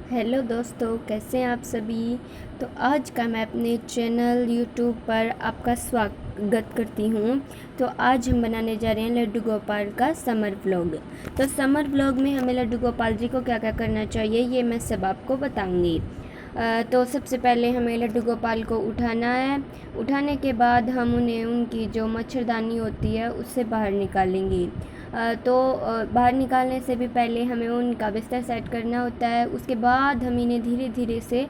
Hello दोस्तों, कैसे हैं आप सभी। तो आज का मैं अपने चैनल यूट्यूब पर आपका स्वागत करती हूँ। तो आज हम बनाने जा रहे हैं लड्डू गोपाल का समर व्लॉग। तो समर व्लॉग में हमें लड्डू गोपाल जी को क्या क्या करना चाहिए ये मैं सब आपको बताऊँगी। तो सबसे पहले हमें लड्डू गोपाल को उठाना है। उठाने के बाद हम उन्हें उनकी जो मच्छरदानी होती है उससे बाहर निकालेंगे। बाहर निकालने से भी पहले हमें उनका बिस्तर सेट करना होता है। उसके बाद हम इन्हें धीरे धीरे से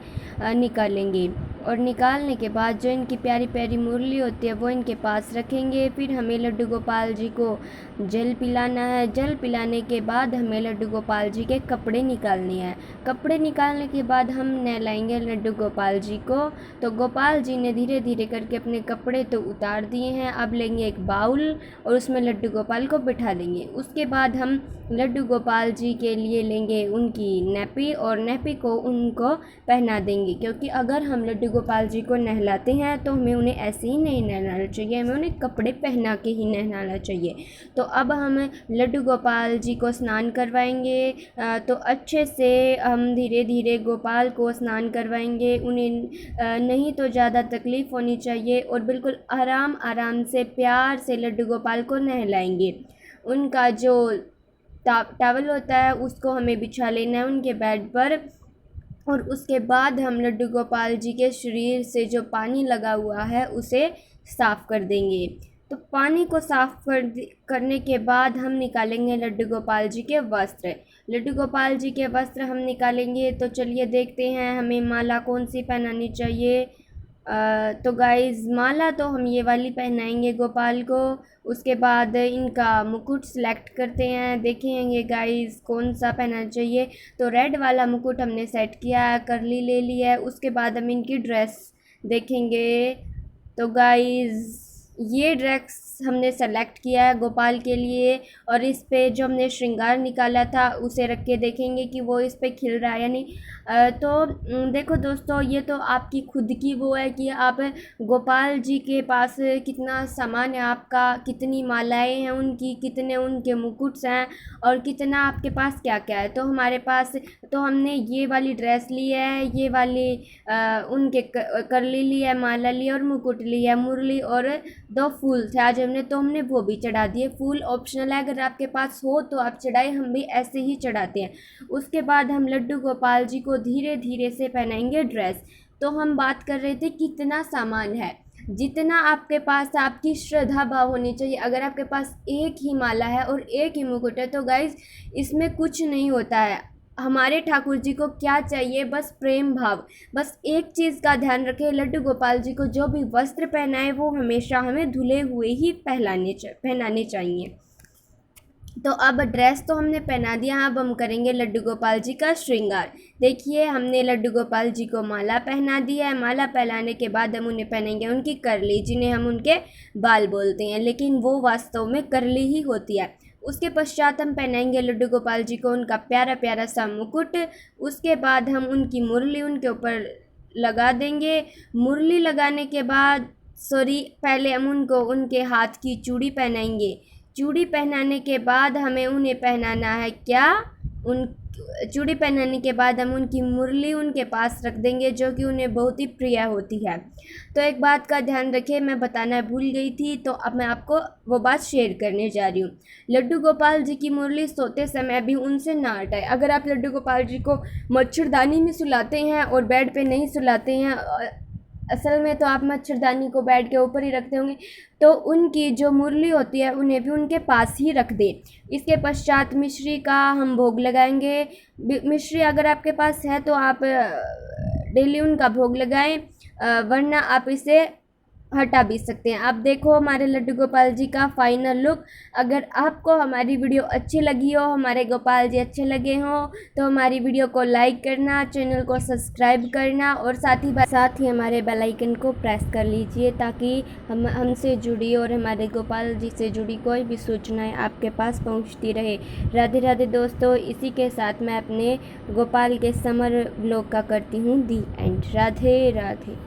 निकालेंगे और निकालने के बाद जो इनकी प्यारी प्यारी मुरली होती है वो इनके पास रखेंगे। फिर हमें लड्डू गोपाल जी को जल पिलाना है। जल पिलाने के बाद हमें लड्डू गोपाल जी के कपड़े निकालने हैं। कपड़े निकालने के बाद हम नहलाएंगे लड्डू गोपाल जी को। तो गोपाल जी ने धीरे धीरे करके अपने कपड़े तो उतार दिए हैं। अब लेंगे एक बाउल और उसमें लड्डू गोपाल को बिठा देंगे। उसके बाद हम लड्डू गोपाल जी के लिए लेंगे उनकी नैपी और नैपी को उनको पहना देंगे, क्योंकि अगर हम लड्डू गोपाल जी को नहलाते हैं तो हमें उन्हें ऐसे ही नहीं नहलाना चाहिए, हमें उन्हें कपड़े पहना के ही नहलाना चाहिए। तो अब हम लड्डू गोपाल जी को स्नान करवाएंगे। तो अच्छे से हम धीरे धीरे गोपाल को स्नान करवाएंगे। उन्हें नहीं तो ज़्यादा तकलीफ़ होनी चाहिए और बिल्कुल आराम आराम से प्यार से लड्डू गोपाल को नहलाएंगे। उनका जो टॉवल होता है उसको हमें बिछा लेना है उनके बेड पर। और उसके बाद हम लड्डू गोपाल जी के शरीर से जो पानी लगा हुआ है उसे साफ़ कर देंगे। तो पानी को साफ़ करने के बाद हम निकालेंगे लड्डू गोपाल जी के वस्त्र। लड्डू गोपाल जी के वस्त्र हम निकालेंगे। तो चलिए देखते हैं हमें माला कौन सी पहनानी चाहिए। तो गाइज़, माला तो हम ये वाली पहनाएंगे गोपाल को। उसके बाद इनका मुकुट सेलेक्ट करते हैं, देखेंगे गाइज़ कौन सा पहनना चाहिए। तो रेड वाला मुकुट हमने सेट किया है, करली ले लिया है। उसके बाद हम इनकी ड्रेस देखेंगे। तो गाइज़, ये ड्रेस हमने सेलेक्ट किया है गोपाल के लिए और इस पे जो हमने श्रृंगार निकाला था उसे रख के देखेंगे कि वो इस पे खिल रहा है या नहीं। देखो दोस्तों, ये तो आपकी खुद की वो है कि आप गोपाल जी के पास कितना सामान है आपका, कितनी मालाएं हैं उनकी, कितने उनके मुकुट्स हैं और कितना आपके पास क्या क्या है। तो हमारे पास तो हमने ये वाली ड्रेस ली है, ये वाली उनके करली ली है, माला ली और मुकुट ली है, मुरली और 2 फूल थे आज हमने, तो हमने वो भी चढ़ा दिए। फूल ऑप्शनल है, अगर आपके पास हो तो आप चढ़ाए, हम भी ऐसे ही चढ़ाते हैं। उसके बाद हम लड्डू गोपाल जी को धीरे धीरे से पहनाएंगे ड्रेस। तो हम बात कर रहे थे कितना सामान है, जितना आपके पास आपकी श्रद्धा भाव होनी चाहिए। अगर आपके पास एक ही माला है और एक ही मुकुट है तो गाइज इसमें कुछ नहीं होता है। हमारे ठाकुर जी को क्या चाहिए, बस प्रेम भाव। बस एक चीज़ का ध्यान रखें, लड्डू गोपाल जी को जो भी वस्त्र पहनाए वो हमेशा हमें धुले हुए ही पहनाने चाहिए। तो अब ड्रेस तो हमने पहना दिया, अब हम करेंगे लड्डू गोपाल जी का श्रृंगार। देखिए, हमने लड्डू गोपाल जी को माला पहना दिया है। माला पहनाने के बाद हम उन्हें पहनेंगे उनकी करली, जिन्हें हम उनके बाल बोलते हैं, लेकिन वो वास्तव में करली ही होती है। उसके पश्चात हम पहनाएंगे लड्डू गोपाल जी को उनका प्यारा प्यारा सा मुकुट। उसके बाद हम उनकी मुरली उनके ऊपर लगा देंगे। मुरली लगाने के बाद पहले हम उनको उनके हाथ की चूड़ी पहनाएंगे। चूड़ी पहनाने के बाद हमें उन्हें पहनाना है क्या, उन चूड़ी पहनाने के बाद हम उनकी मुरली उनके पास रख देंगे, जो कि उन्हें बहुत ही प्रिय होती है। तो एक बात का ध्यान रखिए, मैं बताना भूल गई थी, तो अब मैं आपको वो बात शेयर करने जा रही हूँ। लड्डू गोपाल जी की मुरली सोते समय भी उनसे ना हटाए। अगर आप लड्डू गोपाल जी को मच्छरदानी में सुलाते हैं और बेड पे नहीं सुलाते हैं, असल में तो आप मच्छरदानी को बेड के ऊपर ही रखते होंगे, तो उनकी जो मुरली होती है उन्हें भी उनके पास ही रख दें। इसके पश्चात मिश्री का हम भोग लगाएंगे। मिश्री अगर आपके पास है तो आप डेली उनका भोग लगाएं, वरना आप इसे हटा भी सकते हैं। आप देखो हमारे लड्डू गोपाल जी का फाइनल लुक। अगर आपको हमारी वीडियो अच्छी लगी हो, हमारे गोपाल जी अच्छे लगे हों, तो हमारी वीडियो को लाइक करना, चैनल को सब्सक्राइब करना और साथ ही हमारे बेल आइकन को प्रेस कर लीजिए, ताकि हमसे जुड़ी और हमारे गोपाल जी से जुड़ी कोई भी सूचनाएं आपके पास पहुंचती रहे। राधे राधे दोस्तों, इसी के साथ मैं अपने गोपाल के समर व्लॉग का करती हूँ दी एंड। राधे राधे।